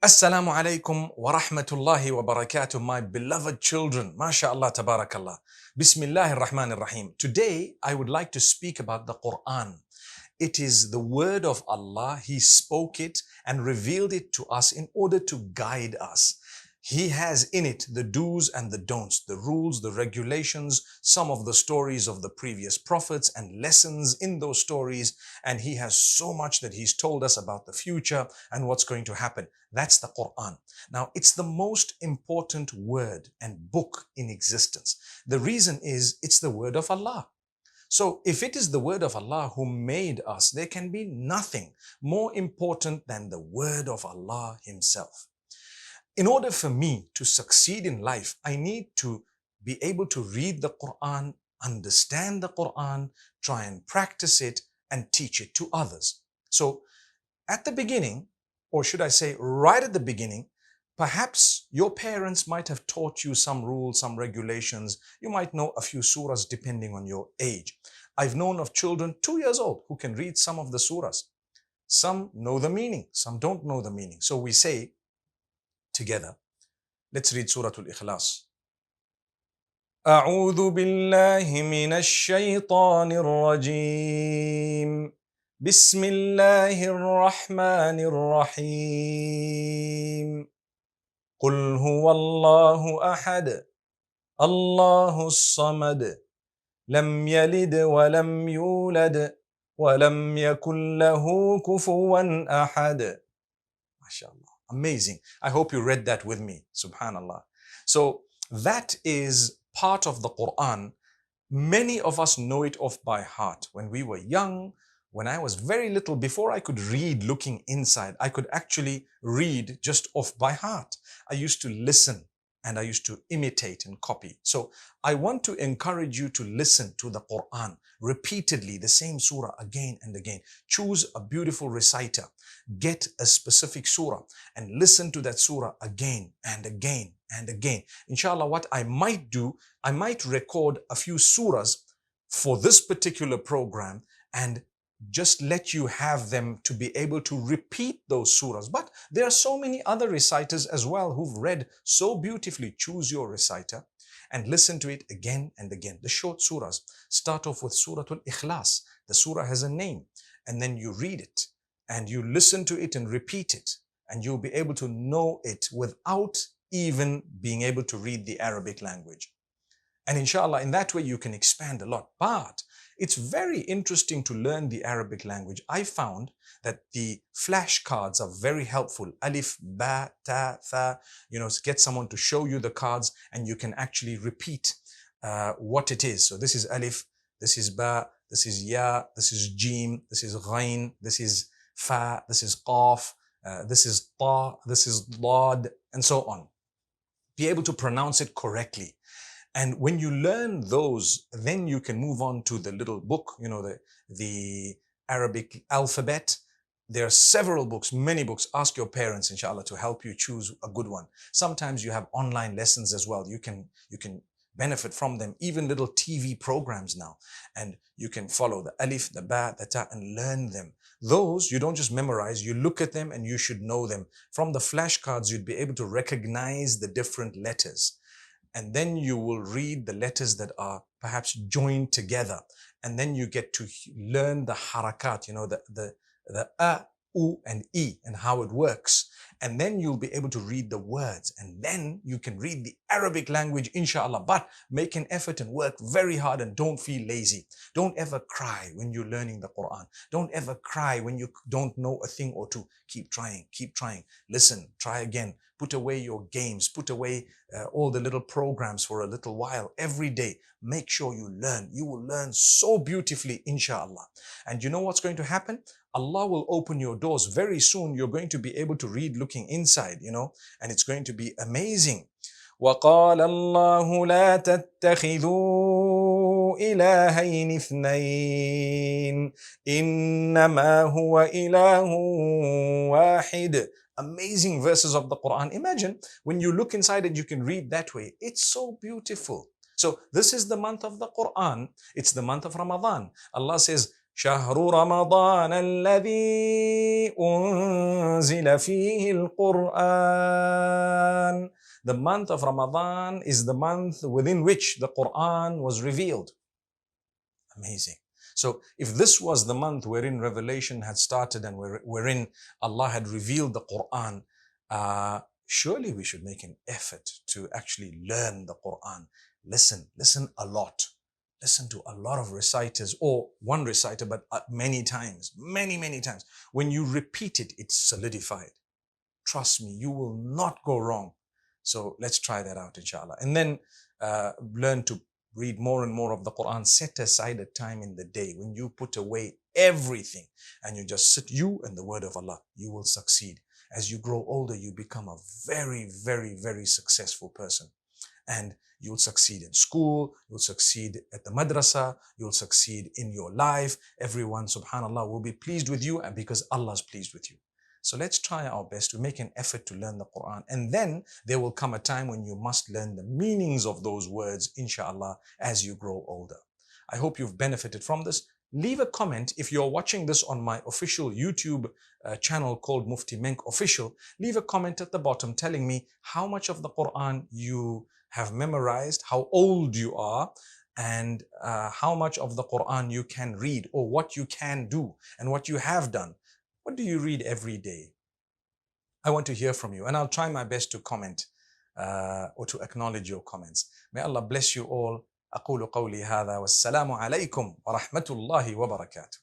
Assalamu alaikum wa rahmatullahi wa barakatuh, my beloved children. MashaAllah, tabarakallah. Bismillahir Rahmanir Rahim. Today, I would like to speak about the Qur'an. It is the word of Allah. He spoke it and revealed it to us in order to guide us. He has in it the do's and the don'ts, the rules, the regulations, some of the stories of the previous prophets and lessons in those stories. And He has so much that He's told us about the future and what's going to happen. That's the Qur'an. Now, it's the most important word and book in existence. The reason is it's the word of Allah. So if it is the word of Allah who made us, there can be nothing more important than the word of Allah Himself. In order for me to succeed in life, I need to be able to read the Qur'an, understand the Qur'an, try and practice it and teach it to others. So at the beginning, or should I say right at the beginning, perhaps your parents might have taught you some rules, some regulations. You might know a few surahs depending on your age. I've known of children 2 years old who can read some of the surahs. Some know the meaning, some don't know the meaning. So we say together, let's read Surah Al-Ikhlas. أعوذ بالله من الشيطان الرجيم بسم الله الرحمن الرحيم قل هو الله أحد الله الصمد لم يلد ولم يولد ولم يكن له كفوا أحد. MashaAllah. Amazing. I hope you read that with me. Subhanallah. So that is part of the Quran. Many of us know it off by heart. When we were young, when I was very little, before I could read looking inside, I could actually read just off by heart. I used to listen and I used to imitate and copy. So I want to encourage you to listen to the Quran repeatedly, the same surah again and again. Choose a beautiful reciter. Get a specific surah and listen to that surah again and again and again. Inshallah, what I might do, I might record a few surahs for this particular program and just let you have them to be able to repeat those surahs. But there are so many other reciters as well who've read so beautifully. Choose your reciter and listen to it again and again. The short surahs start off with Surah Al-Ikhlas. The surah has a name, and then you read it and you listen to it and repeat it, and you'll be able to know it without even being able to read the Arabic language. And inshallah, in that way you can expand a lot. But it's very interesting to learn the Arabic language. I found that the flashcards are very helpful. Alif, ba, ta, tha. Get someone to show you the cards and you can actually repeat what it is. So this is Alif, this is ba, this is ya, this is jim, this is ghain, this is fa, this is qaf, this is ta, this is lad, and so on. Be able to pronounce it correctly. And when you learn those, then you can move on to the little book, the Arabic alphabet. There are several books, many books. Ask your parents, inshallah, to help you choose a good one. Sometimes you have online lessons as well. You can benefit from them, even little TV programs now. And you can follow the alif, the ba, the ta, and learn them. Those, you don't just memorize, you look at them and you should know them. From the flashcards, you'd be able to recognize the different letters. And then you will read the letters that are perhaps joined together. And then you get to learn the harakat, the a, u, and e, and how it works. And then you'll be able to read the words. And then you can read the Arabic language, inshallah. But make an effort and work very hard and don't feel lazy. Don't ever cry when you're learning the Quran. Don't ever cry when you don't know a thing or two. Keep trying, keep trying. Listen, try again. Put away your games, put away all the little programs for a little while. Every day, make sure you learn. You will learn so beautifully, inshallah. And you know what's going to happen? Allah will open your doors. Very soon, you're going to be able to read looking inside, and it's going to be amazing. وَقَالَ اللَّهُ لَا تَتَّخِذُوا إِلَهَيْنِ اثْنَيْنِ إِنَّمَا هُوَ إِلَهٌ وَاحِدٌ. Amazing verses of the Quran. Imagine when you look inside and you can read that way. It's so beautiful. So this is the month of the Quran. It's the month of Ramadan. Allah says, شهر رمضان الذي أنزل فيه القرآن. The month of Ramadan is the month within which the Quran was revealed. Amazing. So if this was the month wherein revelation had started and wherein Allah had revealed the Quran, surely we should make an effort to actually learn the Quran. Listen a lot. Listen to a lot of reciters, or one reciter, but many times, many times. When you repeat it, it's solidified. Trust me, you will not go wrong. So let's try that out, inshallah. And then learn to read more and more of the Quran. Set aside a time in the day when you put away everything and you just sit, you and the word of Allah. You will succeed. As you grow older, you become a very successful person. And you'll succeed in school, you'll succeed at the madrasa, you'll succeed in your life. Everyone, subhanAllah, will be pleased with you, and because Allah is pleased with you. So let's try our best to make an effort to learn the Quran. And then there will come a time when you must learn the meanings of those words, inshallah, as you grow older. I hope you've benefited from this. Leave a comment if you're watching this on my official YouTube channel called Mufti Menk Official. Leave a comment at the bottom telling me how much of the Quran you have memorized, how old you are, and how much of the Quran you can read, or what you can do and what you have done. What do you read every day? I want to hear from you, and I'll try my best to comment or to acknowledge your comments. May Allah bless you all. أقول قولي هذا والسلام عليكم ورحمة الله وبركاته.